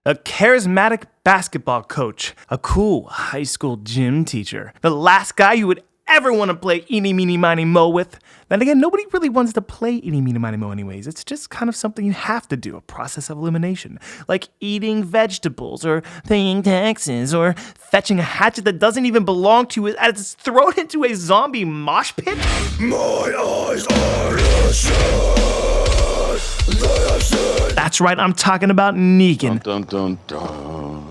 A charismatic basketball coach, a cool high school gym teacher, the last guy you would ever want to play eeny, meeny, miny, mo with. Then again, nobody really wants to play eeny, meeny, miny, mo anyways. It's just kind of something you have to do, a process of elimination. Like eating vegetables, or paying taxes, or fetching a hatchet that doesn't even belong to you as it's thrown into a zombie mosh pit. My eyes are shut. That's right, I'm talking about Negan. Dun, dun, dun.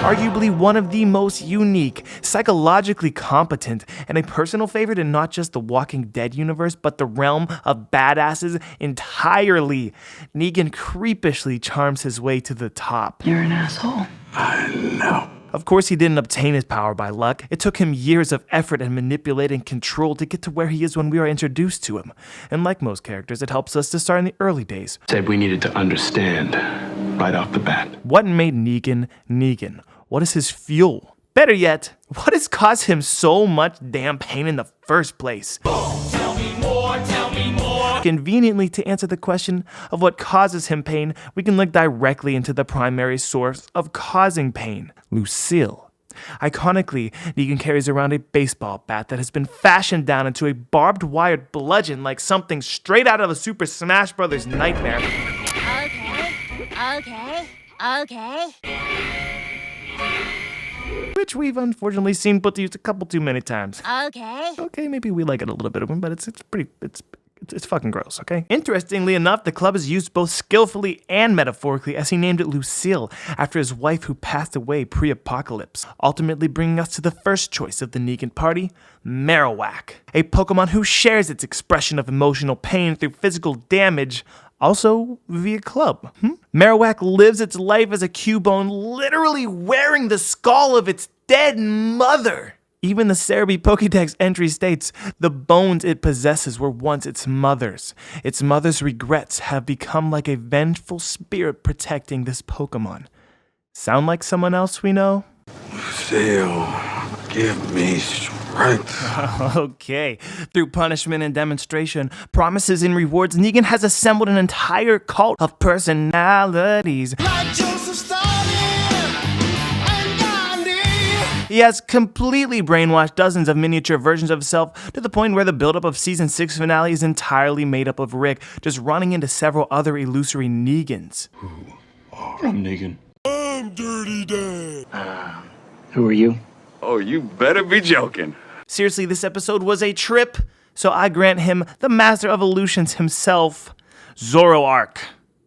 Arguably one of the most unique, psychologically competent, and a personal favorite in not just the Walking Dead universe, but the realm of badasses entirely. Negan creepishly charms his way to the top. You're an asshole. I know. Of course, he didn't obtain his power by luck. It took him years of effort and manipulating control to get to where he is when we are introduced to him. And like most characters, it helps us to start in the early days. Said we needed to understand right off the bat. What made Negan Negan? What is his fuel? Better yet, what has caused him so much damn pain in the first place? Tell me more, tell me more. Conveniently, to answer the question of what causes him pain, we can look directly into the primary source of causing pain, Lucille. Iconically, Negan carries around a baseball bat that has been fashioned down into a barbed wired bludgeon like something straight out of a Super Smash Bros. Nightmare. Okay. Which we've unfortunately seen put to use a couple too many times. Okay. Okay, maybe we like it a little bit of them, but it's fucking gross, okay? Interestingly enough, the club is used both skillfully and metaphorically, as he named it Lucille, after his wife who passed away pre-apocalypse, ultimately bringing us to the first choice of the Negan party, Marowak, a Pokemon who shares its expression of emotional pain through physical damage, also via club. Marowak lives its life as a Cubone, literally wearing the skull of its dead mother. Even the Cerebi Pokédex entry states, the bones it possesses were once its mother's. Its mother's regrets have become like a vengeful spirit protecting this Pokemon. Sound like someone else we know? Lucille, give me strength. Okay. Through punishment and demonstration, promises and rewards, Negan has assembled an entire cult of personalities. Like Joseph Stalin and Gandhi. He has completely brainwashed dozens of miniature versions of himself to the point where the buildup of season 6 finale is entirely made up of Rick just running into several other illusory Negans. I'm Negan. I'm Dirty Dad. Who are you? Oh, you better be joking. Seriously, this episode was a trip, so I grant him the Master of Illusions himself, Zoroark.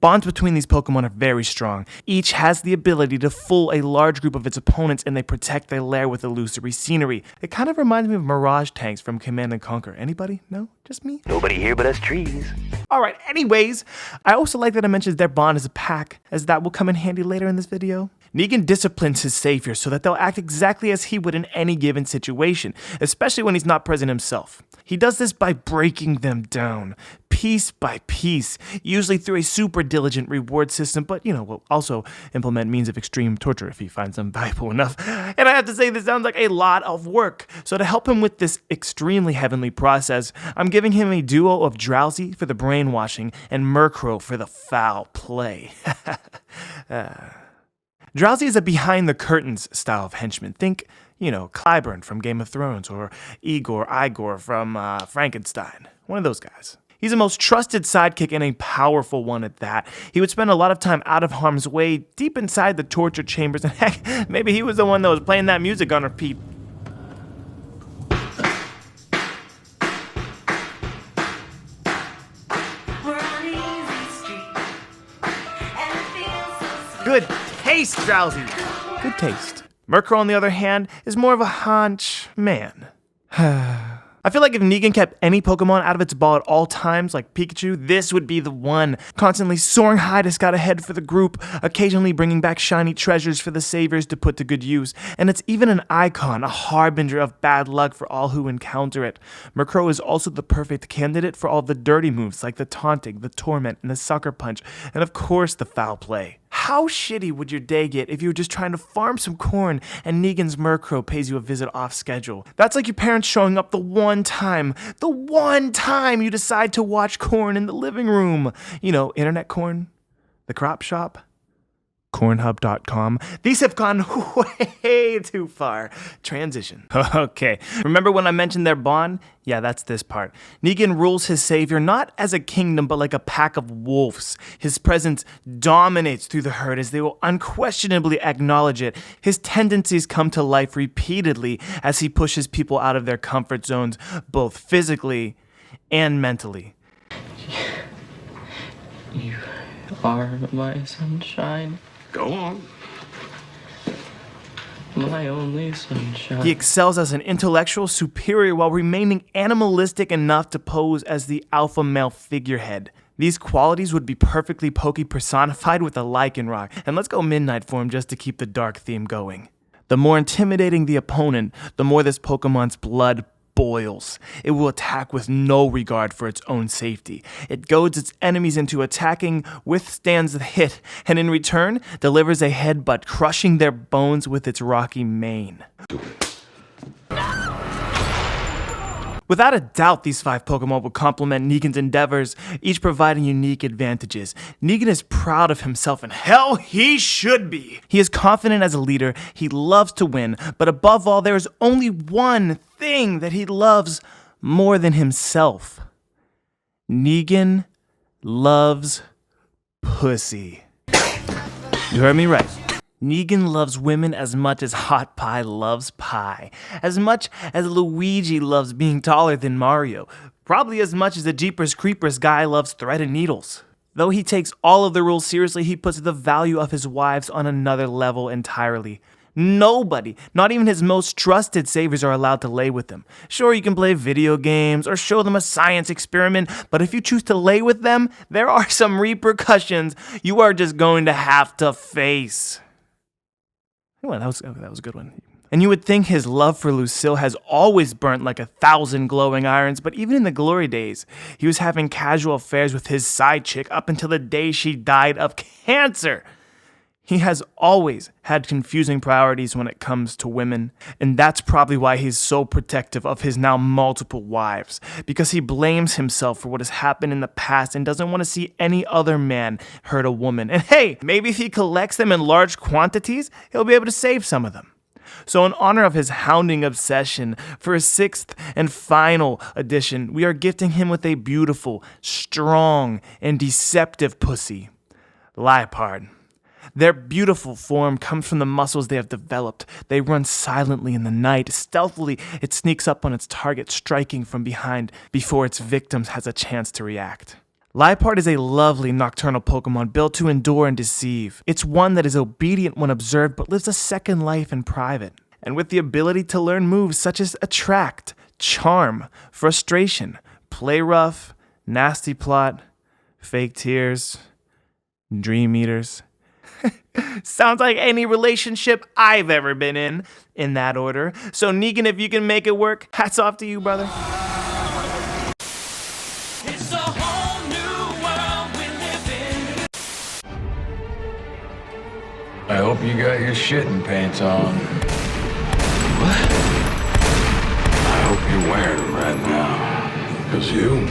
Bonds between these Pokemon are very strong. Each has the ability to fool a large group of its opponents, and they protect their lair with illusory scenery. It kind of reminds me of Mirage tanks from Command & Conquer. Anybody? No? Just me? Nobody here but us trees. Alright, anyways, I also like that it mentions their bond as a pack, as that will come in handy later in this video. Negan disciplines his saviors so that they'll act exactly as he would in any given situation, especially when he's not present himself. He does this by breaking them down, piece by piece, usually through a super diligent reward system, but, will also implement means of extreme torture if he finds them valuable enough. And I have to say, this sounds like a lot of work. So to help him with this extremely heavenly process, I'm giving him a duo of Drowsy for the brainwashing and Murkrow for the foul play. Drowsy is a behind-the-curtains style of henchman. Think, Clyburn from Game of Thrones, or Igor from Frankenstein. One of those guys. He's a most trusted sidekick and a powerful one at that. He would spend a lot of time out of harm's way, deep inside the torture chambers, and heck, maybe he was the one that was playing that music on repeat. Good taste, Drowsy. Good taste. Murkrow, on the other hand, is more of a haunch man. I feel like if Negan kept any Pokemon out of its ball at all times, like Pikachu, this would be the one. Constantly soaring high to scout ahead for the group, occasionally bringing back shiny treasures for the saviors to put to good use. And it's even an icon, a harbinger of bad luck for all who encounter it. Murkrow is also the perfect candidate for all the dirty moves like the taunting, the torment, and the sucker punch, and of course the foul play. How shitty would your day get if you were just trying to farm some corn and Negan's Murkrow pays you a visit off schedule? That's like your parents showing up the one time you decide to watch corn in the living room. Internet corn. The crop shop? Cornhub.com. These have gone way too far. Transition. Okay. Remember when I mentioned their bond? Yeah, that's this part. Negan rules his savior not as a kingdom, but like a pack of wolves. His presence dominates through the herd as they will unquestionably acknowledge it. His tendencies come to life repeatedly as he pushes people out of their comfort zones, both physically and mentally. You are my sunshine. Go on. My only sunshine. He excels as an intellectual superior while remaining animalistic enough to pose as the alpha male figurehead. These qualities would be perfectly Pokey personified with a lichen rock, and let's go midnight for him just to keep the dark theme going. The more intimidating the opponent, the more this Pokemon's blood boils. It will attack with no regard for its own safety. It goads its enemies into attacking, withstands the hit, and in return, delivers a headbutt, crushing their bones with its rocky mane. Without a doubt, these 5 Pokemon will complement Negan's endeavors, each providing unique advantages. Negan is proud of himself, and hell, he should be! He is confident as a leader, he loves to win, but above all, there is only one thing that he loves more than himself. Negan loves pussy. You heard me right. Negan loves women as much as Hot Pie loves pie. As much as Luigi loves being taller than Mario. Probably as much as the Jeepers Creepers guy loves thread and needles. Though he takes all of the rules seriously, he puts the value of his wives on another level entirely. Nobody, not even his most trusted saviors, are allowed to lay with him. Sure, you can play video games or show them a science experiment, but if you choose to lay with them, there are some repercussions you are just going to have to face. Well, that was a good one. And you would think his love for Lucille has always burnt like 1,000 glowing irons, but even in the glory days, he was having casual affairs with his side chick up until the day she died of cancer. He has always had confusing priorities when it comes to women, and that's probably why he's so protective of his now multiple wives, because he blames himself for what has happened in the past and doesn't want to see any other man hurt a woman. And hey, maybe if he collects them in large quantities, he'll be able to save some of them. So in honor of his hounding obsession, for his 6th and final edition, we are gifting him with a beautiful, strong, and deceptive pussy. Liepard. Their beautiful form comes from the muscles they have developed. They run silently in the night. Stealthily, it sneaks up on its target, striking from behind before its victim has a chance to react. Liepard is a lovely nocturnal Pokemon built to endure and deceive. It's one that is obedient when observed but lives a second life in private. And with the ability to learn moves such as Attract, Charm, Frustration, Play Rough, Nasty Plot, Fake Tears, Dream Eaters. Sounds like any relationship I've ever been in that order. So Negan, if you can make it work, hats off to you, brother. It's a whole new world we live in. I hope you got your shitting pants on. What? I hope you're wearing them right now. Because you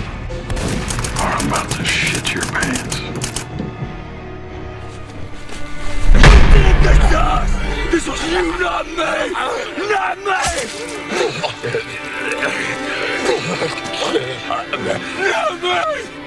are about to shit your pants. This was you, not me! Not me! Not me!